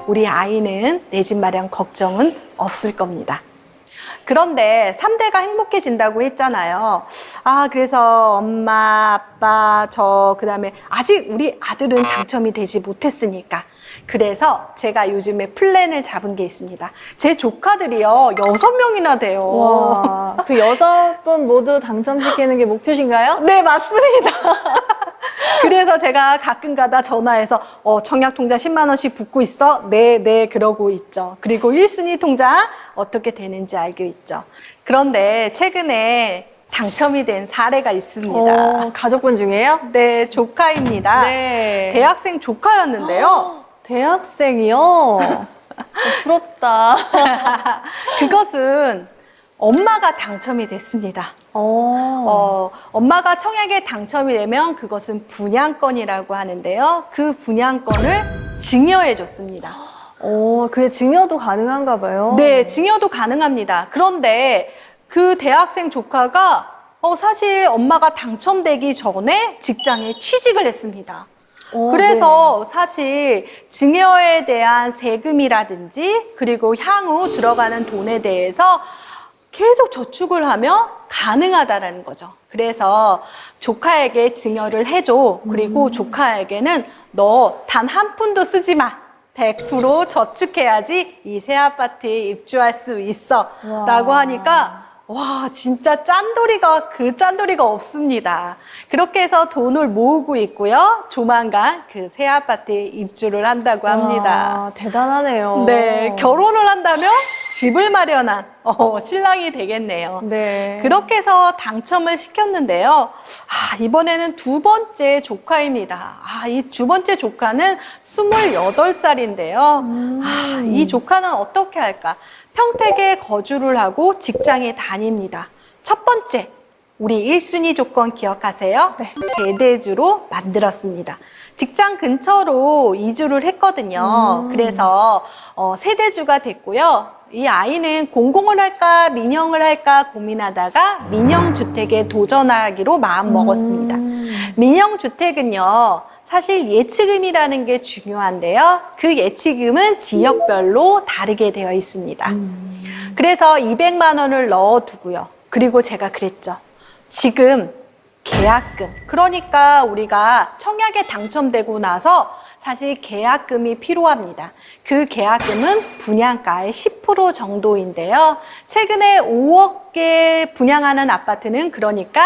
B: 우리 아이는 내 집 마련 걱정은 없을 겁니다. 그런데 3대가 행복해진다고 했잖아요. 그래서 엄마, 아빠, 그다음에 아직 우리 아들은 당첨이 되지 못했으니까. 그래서 제가 요즘에 플랜을 잡은 게 있습니다. 제 조카들이요, 6명이나 돼요.
A: 와, 그 6분 모두 당첨시키는 게 목표신가요?
B: 네, 맞습니다. 그래서 제가 가끔 가다 전화해서 청약 통장 10만 원씩 붓고 있어? 네, 그러고 있죠. 그리고 1순위 통장 어떻게 되는지 알고 있죠. 그런데 최근에 당첨이 된 사례가 있습니다.
A: 가족분 중에요?
B: 네, 조카입니다.
A: 네.
B: 대학생 조카였는데요.
A: 대학생이요? 부럽다.
B: 그것은 엄마가 당첨이 됐습니다. 엄마가 청약에 당첨이 되면 그것은 분양권이라고 하는데요. 그 분양권을 증여해 줬습니다.
A: 그게 증여도 가능한가 봐요.
B: 네, 증여도 가능합니다. 그런데 그 대학생 조카가 사실 엄마가 당첨되기 전에 직장에 취직을 했습니다. 그래서
A: 네.
B: 사실 증여에 대한 세금이라든지 그리고 향후 들어가는 돈에 대해서 계속 저축을 하면 가능하다라는 거죠. 그래서 조카에게 증여를 해줘. 그리고 조카에게는 너 단 한 푼도 쓰지 마. 100% 저축해야지 이 새 아파트에 입주할 수 있어. 라고 하니까 와, 진짜 그 짠돌이가 없습니다. 그렇게 해서 돈을 모으고 있고요. 조만간 그 새 아파트에 입주를 한다고 합니다.
A: 와, 대단하네요.
B: 네, 결혼을 한다면 집을 마련한 신랑이 되겠네요.
A: 네.
B: 그렇게 해서 당첨을 시켰는데요. 이번에는 두 번째 조카입니다. 이 두 번째 조카는 28살인데요. 이 조카는 어떻게 할까? 평택에 거주를 하고 직장에 다닙니다. 첫 번째, 우리 1순위 조건 기억하세요?
A: 네.
B: 세대주로 만들었습니다. 직장 근처로 이주를 했거든요. 그래서 세대주가 됐고요. 이 아이는 공공을 할까 민영을 할까 고민하다가 민영주택에 도전하기로 마음먹었습니다. 민영주택은요, 사실 예치금이라는 게 중요한데요. 그 예치금은 지역별로 다르게 되어 있습니다. 그래서 200만 원을 넣어두고요. 그리고 제가 그랬죠. 지금 계약금, 그러니까 우리가 청약에 당첨되고 나서 사실 계약금이 필요합니다. 그 계약금은 분양가의 10% 정도인데요. 최근에 5억에 분양하는 아파트는 그러니까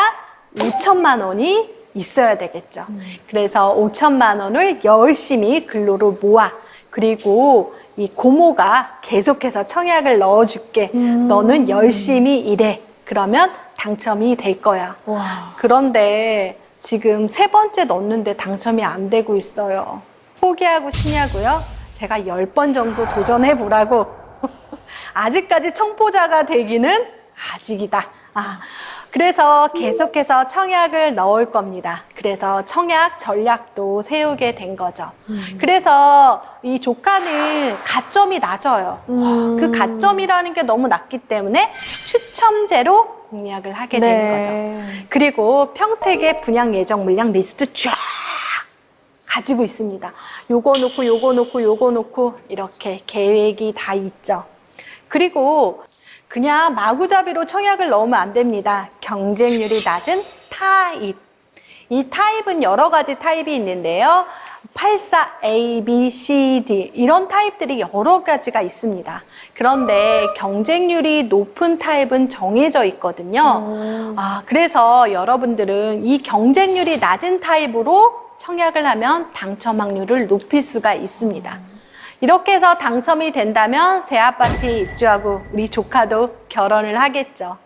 B: 5천만 원이 있어야 되겠죠. 그래서 5천만 원을 열심히 근로를 모아, 그리고 이 고모가 계속해서 청약을 넣어줄게. 너는 열심히 일해. 그러면 당첨이 될 거야.
A: 와.
B: 그런데 지금 세 번째 넣었는데 당첨이 안 되고 있어요. 포기하고 싶냐고요? 제가 10번 정도 도전해 보라고. 아직까지 청포자가 되기는 아직이다. 그래서 계속해서 청약을 넣을 겁니다. 그래서 청약 전략도 세우게 된 거죠. 그래서 이 조카는 가점이 낮아요. 그 가점이라는 게 너무 낮기 때문에 추첨제로 공약을 하게 되는 거죠. 그리고 평택의 분양 예정 물량 리스트 쫙 가지고 있습니다. 요거 놓고 요거 놓고 요거 놓고 이렇게 계획이 다 있죠. 그리고 그냥 마구잡이로 청약을 넣으면 안 됩니다. 경쟁률이 낮은 타입. 이 타입은 여러 가지 타입이 있는데요. 84, A, B, C, D 이런 타입들이 여러 가지가 있습니다. 그런데 경쟁률이 높은 타입은 정해져 있거든요. 그래서 여러분들은 이 경쟁률이 낮은 타입으로 청약을 하면 당첨 확률을 높일 수가 있습니다. 이렇게 해서 당첨이 된다면 새 아파트에 입주하고 우리 조카도 결혼을 하겠죠.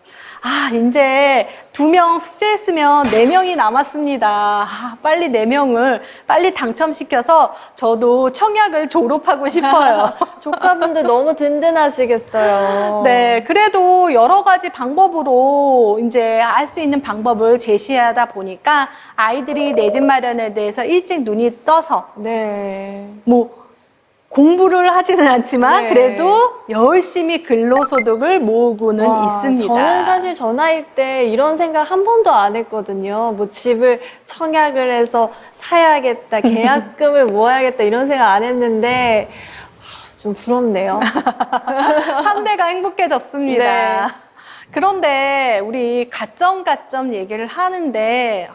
B: 이제 2명 숙제했으면 4명이 남았습니다. 빨리 4명을 빨리 당첨시켜서 저도 청약을 졸업하고 싶어요.
A: 조카분들 너무 든든하시겠어요.
B: 네, 그래도 여러 가지 방법으로 이제 알 수 있는 방법을 제시하다 보니까 아이들이 내 집 마련에 대해서 일찍 눈이 떠서
A: 네.
B: 공부를 하지는 않지만
A: 네.
B: 그래도 열심히 근로소득을 모으고는 있습니다.
A: 저는 사실 저 나이 때 이런 생각 한 번도 안 했거든요. 뭐 집을 청약을 해서 사야겠다, 계약금을 모아야겠다 이런 생각 안 했는데 좀 부럽네요.
B: 3대가 행복해졌습니다.
A: 네.
B: 그런데 우리 가점 얘기를 하는데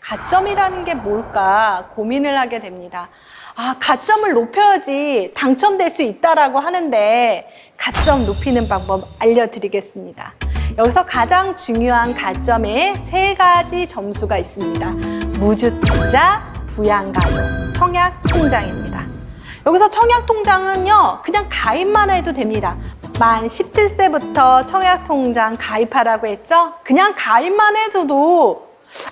B: 가점이라는 게 뭘까 고민을 하게 됩니다. 가점을 높여야지 당첨될 수 있다라고 하는데 가점 높이는 방법 알려드리겠습니다. 여기서 가장 중요한 가점에 3가지 점수가 있습니다. 무주택자, 부양가족, 청약통장입니다. 여기서 청약통장은요, 그냥 가입만 해도 됩니다. 만 17세부터 청약통장 가입하라고 했죠? 그냥 가입만 해줘도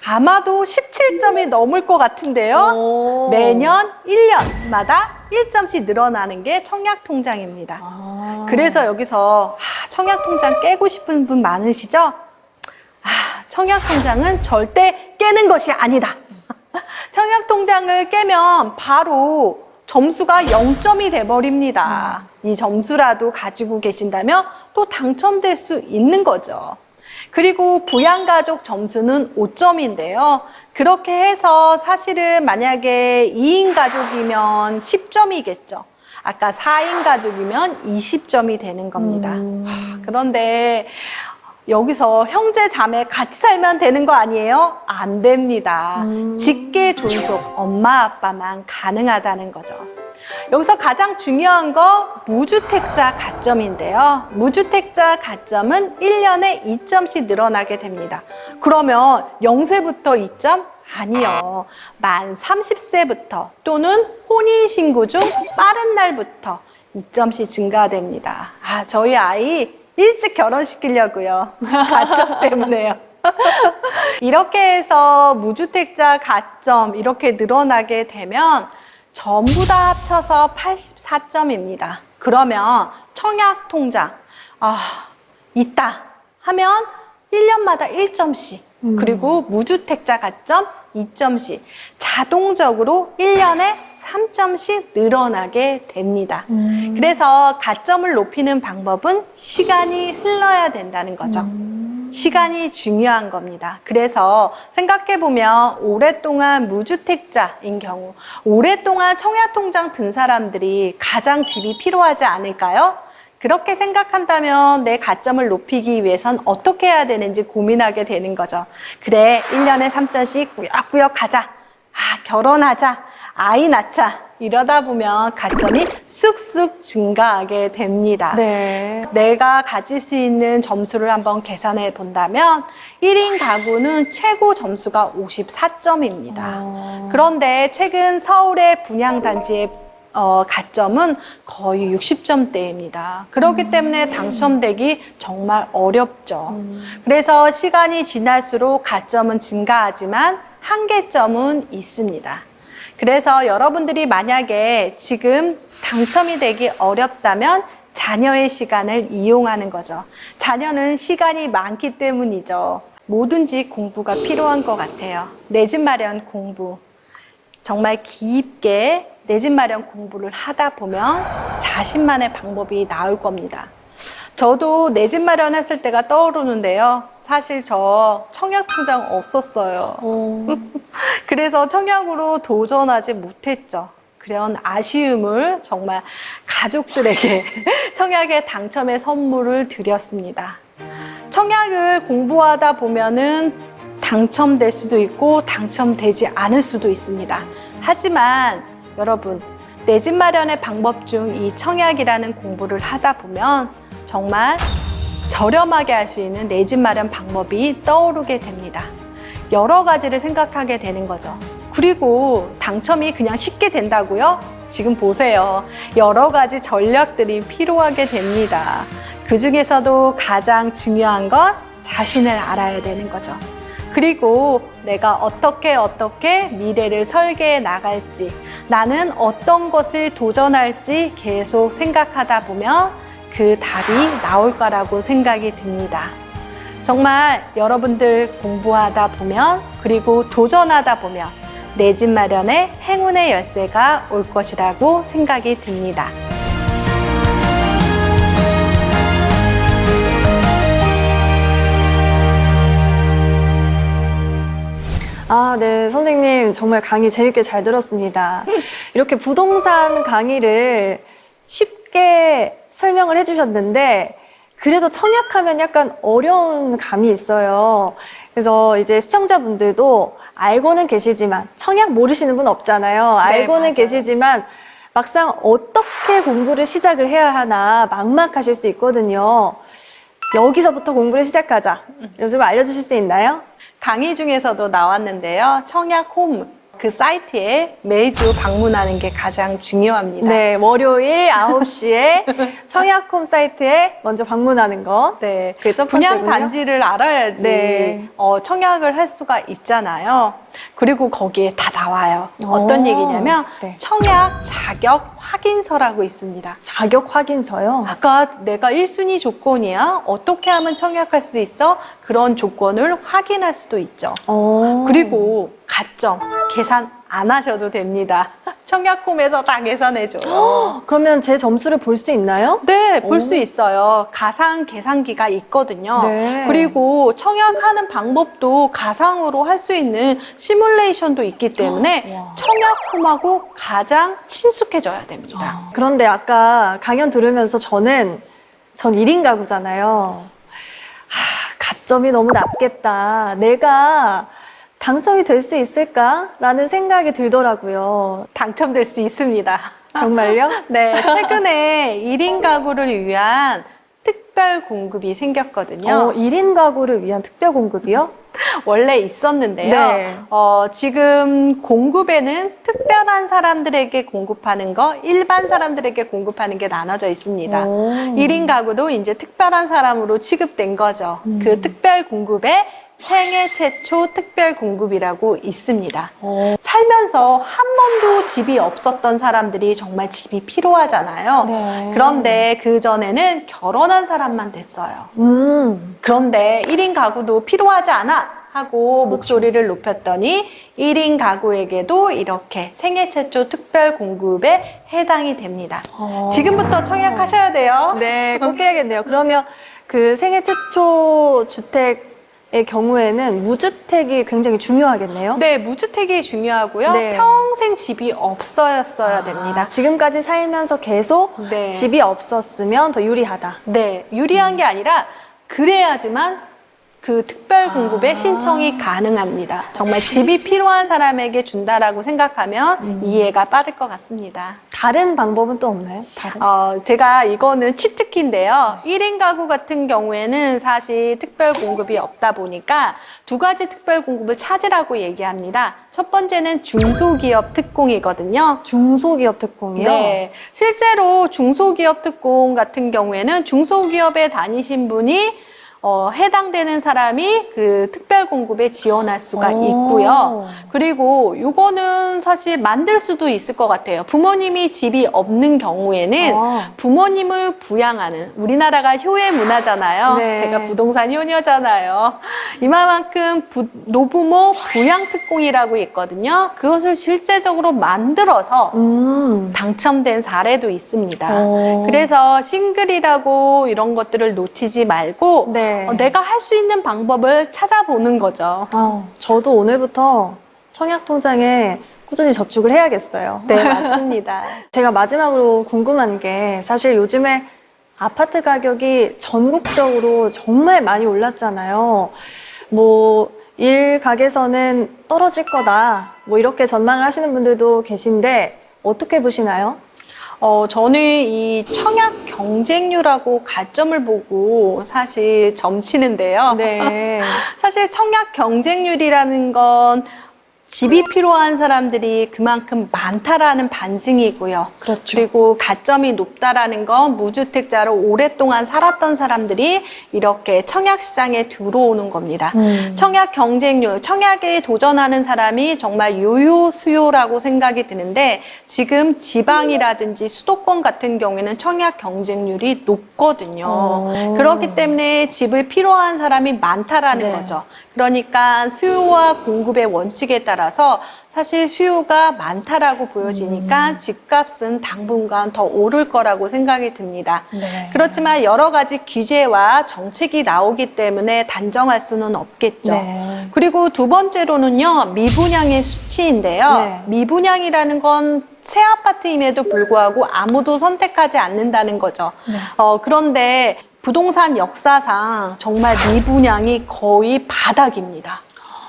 B: 아마도 17점이 넘을 것 같은데요. 매년 1년마다 1점씩 늘어나는 게 청약통장입니다. 그래서 여기서 청약통장 깨고 싶은 분 많으시죠? 청약통장은 절대 깨는 것이 아니다. 청약통장을 깨면 바로 점수가 0점이 돼버립니다. 이 점수라도 가지고 계신다면 또 당첨될 수 있는 거죠. 그리고 부양가족 점수는 5점인데요. 그렇게 해서 사실은 만약에 2인 가족이면 10점이겠죠. 아까 4인 가족이면 20점이 되는 겁니다. 그런데 여기서 형제 자매 같이 살면 되는 거 아니에요? 안 됩니다. 직계 존속 엄마 아빠만 가능하다는 거죠. 여기서 가장 중요한 거 무주택자 가점인데요. 무주택자 가점은 1년에 2점씩 늘어나게 됩니다. 그러면 0세부터 2점? 아니요. 만 30세부터 또는 혼인신고 중 빠른 날부터 2점씩 증가됩니다. 저희 아이 일찍 결혼시키려고요. 가점 때문에요. 이렇게 해서 무주택자 가점 이렇게 늘어나게 되면 전부 다 합쳐서 84점입니다. 그러면 청약통장 있다 하면 1년마다 1점씩 그리고 무주택자 가점 2점씩 자동적으로 1년에 3점씩 늘어나게 됩니다. 그래서 가점을 높이는 방법은 시간이 흘러야 된다는 거죠. 시간이 중요한 겁니다. 그래서 생각해보면 오랫동안 무주택자인 경우, 오랫동안 청약통장 든 사람들이 가장 집이 필요하지 않을까요? 그렇게 생각한다면 내 가점을 높이기 위해선 어떻게 해야 되는지 고민하게 되는 거죠. 그래, 1년에 3점씩 꾸역꾸역 가자. 결혼하자. 아이 낳자. 이러다 보면 가점이 쑥쑥 증가하게 됩니다.
A: 네.
B: 내가 가질 수 있는 점수를 한번 계산해 본다면 1인 가구는 최고 점수가 54점입니다. 그런데 최근 서울의 분양단지의 가점은 거의 60점대입니다. 그렇기 때문에 당첨되기 정말 어렵죠. 그래서 시간이 지날수록 가점은 증가하지만 한계점은 있습니다. 그래서 여러분들이 만약에 지금 당첨이 되기 어렵다면 자녀의 시간을 이용하는 거죠. 자녀는 시간이 많기 때문이죠. 뭐든지 공부가 필요한 것 같아요. 내 집 마련 공부. 정말 깊게 내 집 마련 공부를 하다 보면 자신만의 방법이 나올 겁니다. 저도 내 집 마련했을 때가 떠오르는데요. 사실 저 청약 통장 없었어요. 그래서 청약으로 도전하지 못했죠. 그런 아쉬움을 정말 가족들에게 청약에 당첨의 선물을 드렸습니다. 청약을 공부하다 보면은 당첨될 수도 있고 당첨되지 않을 수도 있습니다. 하지만 여러분, 내 집 마련의 방법 중 이 청약이라는 공부를 하다 보면 정말 저렴하게 할 수 있는 내 집 마련 방법이 떠오르게 됩니다. 여러 가지를 생각하게 되는 거죠. 그리고 당첨이 그냥 쉽게 된다고요? 지금 보세요. 여러 가지 전략들이 필요하게 됩니다. 그 중에서도 가장 중요한 건 자신을 알아야 되는 거죠. 그리고 내가 어떻게 미래를 설계해 나갈지, 나는 어떤 것을 도전할지 계속 생각하다 보면 그 답이 나올 거라고 생각이 듭니다. 정말 여러분들 공부하다 보면, 그리고 도전하다 보면 내 집 마련에 행운의 열쇠가 올 것이라고 생각이 듭니다.
A: 아, 네. 선생님, 정말 강의 재밌게 잘 들었습니다. 이렇게 부동산 강의를 쉽게 설명을 해주셨는데, 그래도 청약하면 약간 어려운 감이 있어요. 그래서 이제 시청자분들도 알고는 계시지만, 청약 모르시는 분 없잖아요. 알고는
B: 맞아요.
A: 계시지만, 막상 어떻게 공부를 시작을 해야 하나 막막하실 수 있거든요. 여기서부터 공부를 시작하자. 이런 좀 알려주실 수 있나요?
B: 강의 중에서도 나왔는데요. 청약 홈, 그 사이트에 매주 방문하는 게 가장 중요합니다.
A: 네, 월요일 9시에 청약홈 사이트에 먼저 방문하는 거.
B: 네,
A: 그게 첫
B: 분양
A: 번째군요.
B: 단지를 알아야지
A: 네.
B: 청약을 할 수가 있잖아요. 그리고 거기에 다 나와요. 어떤
A: 오,
B: 얘기냐면
A: 네.
B: 청약 자격 확인서라고 있습니다.
A: 자격 확인서요?
B: 아까 내가 1순위 조건이야. 어떻게 하면 청약할 수 있어? 그런 조건을 확인할 수도 있죠. 그리고 가점, 계산 안 하셔도 됩니다. 청약홈에서 다 계산해줘요.
A: 그러면 제 점수를 볼 수 있나요?
B: 네, 볼 수
A: 오.
B: 있어요. 가상 계산기가 있거든요.
A: 네.
B: 그리고 청약하는 방법도 가상으로 할 수 있는 시뮬레이션도 있기 때문에
A: 와.
B: 청약홈하고 가장 친숙해져야 됩니다.
A: 그런데 아까 강연 들으면서 전 1인 가구잖아요. 가점이 너무 낮겠다. 내가 당첨이 될 수 있을까라는 생각이 들더라고요.
B: 당첨될 수 있습니다.
A: 정말요?
B: 네, 최근에 1인 가구를 위한 특별 공급이 생겼거든요.
A: 1인 가구를 위한 특별 공급이요?
B: 원래 있었는데요.
A: 네.
B: 지금 공급에는 특별한 사람들에게 공급하는 거, 일반 사람들에게 공급하는 게 나눠져 있습니다.
A: 오.
B: 1인 가구도 이제 특별한 사람으로 취급된 거죠. 그 특별 공급에 생애 최초 특별 공급이라고 있습니다. 살면서 한 번도 집이 없었던 사람들이 정말 집이 필요하잖아요.
A: 네.
B: 그런데 그전에는 결혼한 사람만 됐어요. 그런데 1인 가구도 필요하지 않아 하고 목소리를 높였더니 1인 가구에게도 이렇게 생애 최초 특별 공급에 해당이 됩니다. 지금부터 청약하셔야 돼요.
A: 네, 꼭 해야겠네요. 그러면 그 생애 최초 주택의 경우에는 무주택이 굉장히 중요하겠네요.
B: 네, 무주택이 중요하고요.
A: 네.
B: 평생 집이 없어야 됩니다.
A: 지금까지 살면서 계속
B: 네.
A: 집이 없었으면 더 유리하다.
B: 네, 유리한 게 아니라 그래야지만 그 특별 공급에 신청이 가능합니다. 정말 집이 필요한 사람에게 준다라고 생각하면 이해가 빠를 것 같습니다.
A: 다른 방법은 또 없나요? 다른?
B: 제가 이거는 치트키인데요. 1인 가구 같은 경우에는 사실 특별 공급이 없다 보니까 두 가지 특별 공급을 찾으라고 얘기합니다. 첫 번째는 중소기업 특공이거든요.
A: 중소기업 특공이요?
B: 네. 실제로 중소기업 특공 같은 경우에는 중소기업에 다니신 분이 해당되는 사람이 그 특별 공급에 지원할 수가 있고요. 그리고 요거는 사실 만들 수도 있을 것 같아요. 부모님이 집이 없는 경우에는 부모님을 부양하는, 우리나라가 효의 문화잖아요.
A: 네.
B: 제가 부동산 효녀잖아요. 이만큼 노부모 부양특공이라고 있거든요. 그것을 실제적으로 만들어서 당첨된 사례도 있습니다. 그래서 싱글이라고 이런 것들을 놓치지 말고
A: 네.
B: 내가 할 수 있는 방법을 찾아보는 거죠.
A: 저도 오늘부터 청약통장에 꾸준히 저축을 해야겠어요.
B: 네, 맞습니다.
A: 제가 마지막으로 궁금한 게 사실 요즘에 아파트 가격이 전국적으로 정말 많이 올랐잖아요. 뭐 일각에서는 떨어질 거다, 뭐 이렇게 전망을 하시는 분들도 계신데 어떻게 보시나요?
B: 저는 이 청약 경쟁률하고 가점을 보고 사실 점치는데요.
A: 네.
B: 사실 청약 경쟁률이라는 건 집이 필요한 사람들이 그만큼 많다라는 반증이고요.
A: 그렇죠.
B: 그리고 가점이 높다라는 건 무주택자로 오랫동안 살았던 사람들이 이렇게 청약 시장에 들어오는 겁니다. 청약 경쟁률, 청약에 도전하는 사람이 정말 유효수요라고 생각이 드는데 지금 지방이라든지 수도권 같은 경우에는 청약 경쟁률이 높거든요. 그렇기 때문에 집을 필요한 사람이 많다라는
A: 네.
B: 거죠. 그러니까 수요와 공급의 원칙에 따라서 사실 수요가 많다라고 보여지니까 집값은 당분간 더 오를 거라고 생각이 듭니다.
A: 네.
B: 그렇지만 여러 가지 규제와 정책이 나오기 때문에 단정할 수는 없겠죠.
A: 네.
B: 그리고 두 번째로는요, 미분양의 수치인데요.
A: 네.
B: 미분양이라는 건 새 아파트임에도 불구하고 아무도 선택하지 않는다는 거죠. 그런데 부동산 역사상 정말 미분양이 거의 바닥입니다.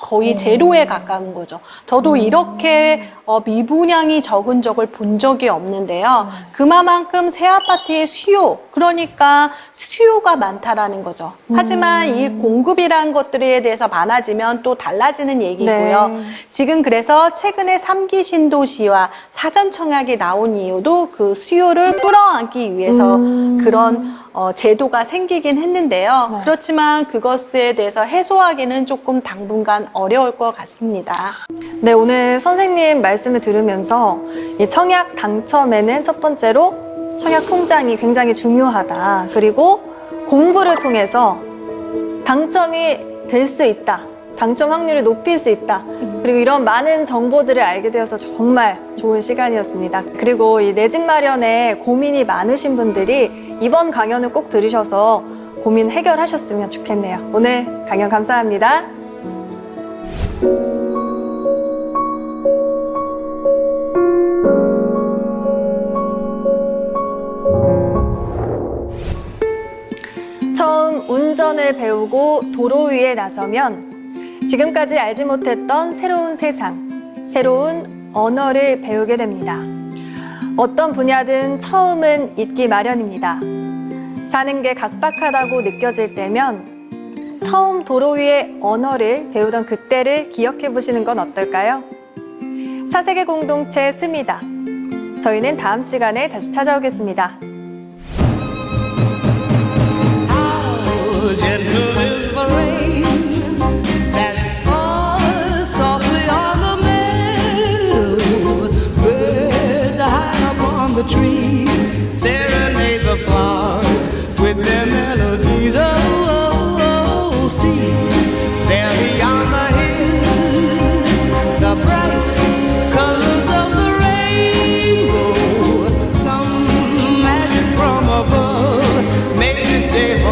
B: 거의 제로에 가까운 거죠. 저도 이렇게 미분양이 적은 적을 본 적이 없는데요. 그만큼 새 아파트의 수요, 그러니까 수요가 많다라는 거죠. 하지만 이 공급이라는 것들에 대해서 많아지면 또 달라지는 얘기고요.
A: 네.
B: 지금 그래서 최근에 3기 신도시와 사전 청약이 나온 이유도 그 수요를 끌어안기 위해서 그런 제도가 생기긴 했는데요.
A: 네.
B: 그렇지만 그것에 대해서 해소하기는 조금 당분간 어려울 것 같습니다.
A: 네, 오늘 선생님 말씀을 들으면서 이 청약 당첨에는 첫 번째로 청약 통장이 굉장히 중요하다. 그리고 공부를 통해서 당첨이 될 수 있다. 당첨 확률을 높일 수 있다. 그리고 이런 많은 정보들을 알게 되어서 정말 좋은 시간이었습니다. 그리고 이 내 집 마련에 고민이 많으신 분들이 이번 강연을 꼭 들으셔서 고민 해결하셨으면 좋겠네요. 오늘 강연 감사합니다. 처음 운전을 배우고 도로 위에 나서면 지금까지 알지 못했던 새로운 세상, 새로운 언어를 배우게 됩니다. 어떤 분야든 처음은 있기 마련입니다. 사는 게 각박하다고 느껴질 때면 처음 도로 위에 언어를 배우던 그때를 기억해 보시는 건 어떨까요? 사세계 공동체 스미다. 저희는 다음 시간에 다시 찾아오겠습니다.
C: Gentle is the rain that falls softly on the meadow. Birds are high upon the trees, serenade the flowers with their melodies. Oh, oh, oh, see, there beyond the hill, the bright colors of the rainbow. Some magic from above made this day